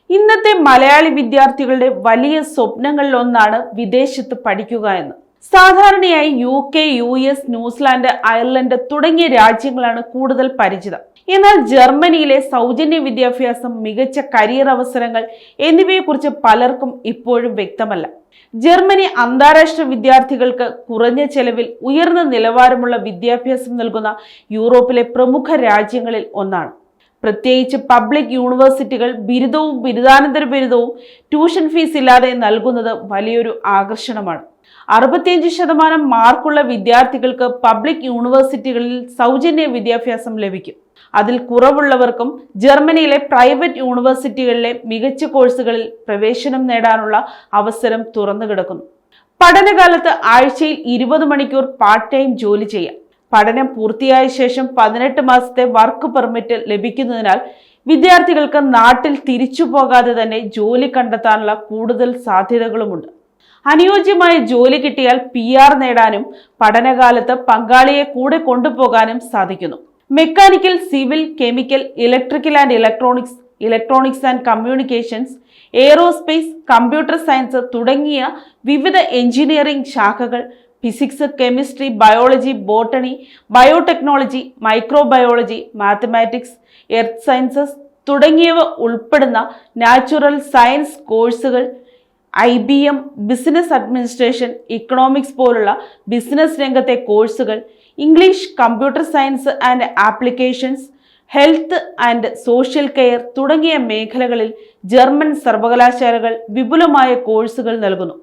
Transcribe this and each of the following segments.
ഇന്നത്തെ മലയാളി വിദ്യാർത്ഥികളുടെ വലിയ സ്വപ്നങ്ങളിലൊന്നാണ് വിദേശത്ത് പഠിക്കുക എന്ന്. സാധാരണയായി UK, US, ന്യൂസിലാൻഡ്, അയർലൻഡ് തുടങ്ങിയ രാജ്യങ്ങളാണ് കൂടുതൽ പരിചിതം. എന്നാൽ ജർമ്മനിയിലെ സൗജന്യ വിദ്യാഭ്യാസം, മികച്ച കരിയർ അവസരങ്ങൾ എന്നിവയെക്കുറിച്ച് പലർക്കും ഇപ്പോഴും വ്യക്തമല്ല. ജർമ്മനി അന്താരാഷ്ട്ര വിദ്യാർത്ഥികൾക്ക് കുറഞ്ഞ ചെലവിൽ ഉയർന്ന നിലവാരമുള്ള വിദ്യാഭ്യാസം നൽകുന്ന യൂറോപ്പിലെ പ്രമുഖ രാജ്യങ്ങളിൽ ഒന്നാണ്. പ്രത്യേകിച്ച് പബ്ലിക് യൂണിവേഴ്സിറ്റികൾ ബിരുദവും ബിരുദാനന്തര ബിരുദവും ട്യൂഷൻ ഫീസ് ഇല്ലാതെ നൽകുന്നത് വലിയൊരു ആകർഷണമാണ്. 65% മാർക്കുള്ള വിദ്യാർത്ഥികൾക്ക് പബ്ലിക് യൂണിവേഴ്സിറ്റികളിൽ സൗജന്യ വിദ്യാഭ്യാസം ലഭിക്കും. അതിൽ കുറവുള്ളവർക്കും ജർമ്മനിയിലെ പ്രൈവറ്റ് യൂണിവേഴ്സിറ്റികളിലെ മികച്ച കോഴ്സുകളിൽ പ്രവേശനം നേടാനുള്ള അവസരം തുറന്നു കിടക്കുന്നു. പഠനകാലത്ത് ആഴ്ചയിൽ 20 മണിക്കൂർ പാർട്ട് ടൈം ജോലി ചെയ്യാം. പഠനം പൂർത്തിയായ ശേഷം 18 മാസത്തെ വർക്ക് പെർമിറ്റ് ലഭിക്കുന്നതിനാൽ വിദ്യാർത്ഥികൾക്ക് നാട്ടിൽ തിരിച്ചു പോകാതെ തന്നെ ജോലി കണ്ടെത്താനുള്ള കൂടുതൽ സാധ്യതകളുമുണ്ട്. അനുയോജ്യമായ ജോലി കിട്ടിയാൽ PR നേടാനും പഠനകാലത്ത് പങ്കാളിയെ കൂടെ കൊണ്ടുപോകാനും സാധിക്കുന്നു. Mechanical, civil, chemical, electrical and electronics, electronics and communications, aerospace, computer science തുടങ്ങിയ വിവിധ എഞ്ചിനീയറിംഗ് ശാഖകൾ, physics, chemistry, biology, botany, biotechnology, microbiology, mathematics, earth sciences തുടങ്ങിയവ ഉൾപ്പെടുന്ന നാച്ചുറൽ സയൻസ് കോഴ്സുകൾ, IBM, ബിസിനസ് അഡ്മിനിസ്ട്രേഷൻ, ഇക്കണോമിക്സ് പോലുള്ള ബിസിനസ് രംഗത്തെ കോഴ്സുകൾ, English, computer science and applications, health and social care തുടങ്ങിയ മേഖലകളിൽ ജർമ്മൻ സർവകലാശാലകൾ വിപുലമായ കോഴ്സുകൾ നൽകുന്നു.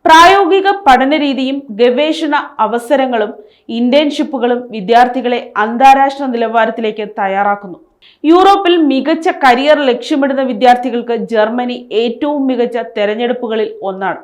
പ്രായോഗിക പഠനരീതിയും ഗവേഷണ അവസരങ്ങളും ഇന്റേൺഷിപ്പുകളും വിദ്യാർത്ഥികളെ അന്താരാഷ്ട്ര നിലവാരത്തിലേക്ക് തയ്യാറാക്കുന്നു. യൂറോപ്പിൽ മികച്ച കരിയർ ലക്ഷ്യമിടുന്ന വിദ്യാർത്ഥികൾക്ക് ജർമ്മനി ഏറ്റവും മികച്ച തെരഞ്ഞെടുപ്പുകളിൽ ഒന്നാണ്.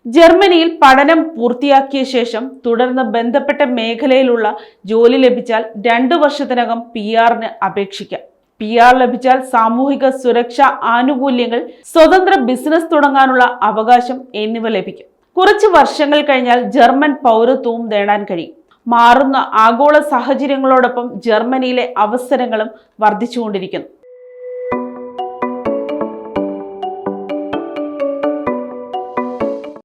ജർമ്മനിയിൽ പഠനം പൂർത്തിയാക്കിയ ശേഷം തുടർന്ന് ബന്ധപ്പെട്ട മേഖലയിലുള്ള ജോലി ലഭിച്ചാൽ 2 വർഷത്തിനകം PR-ന് അപേക്ഷിക്കാം. PR ലഭിച്ചാൽ സാമൂഹിക സുരക്ഷാ ആനുകൂല്യങ്ങൾ, സ്വതന്ത്ര ബിസിനസ് തുടങ്ങാനുള്ള അവകാശം എന്നിവ ലഭിക്കും. കുറച്ച് വർഷങ്ങൾ കഴിഞ്ഞാൽ ജർമ്മൻ പൗരത്വവും നേടാൻ കഴിയും. മാറുന്ന ആഗോള സാഹചര്യങ്ങളോടൊപ്പം ജർമ്മനിയിലെ അവസരങ്ങളും വർദ്ധിച്ചുകൊണ്ടിരിക്കുന്നു.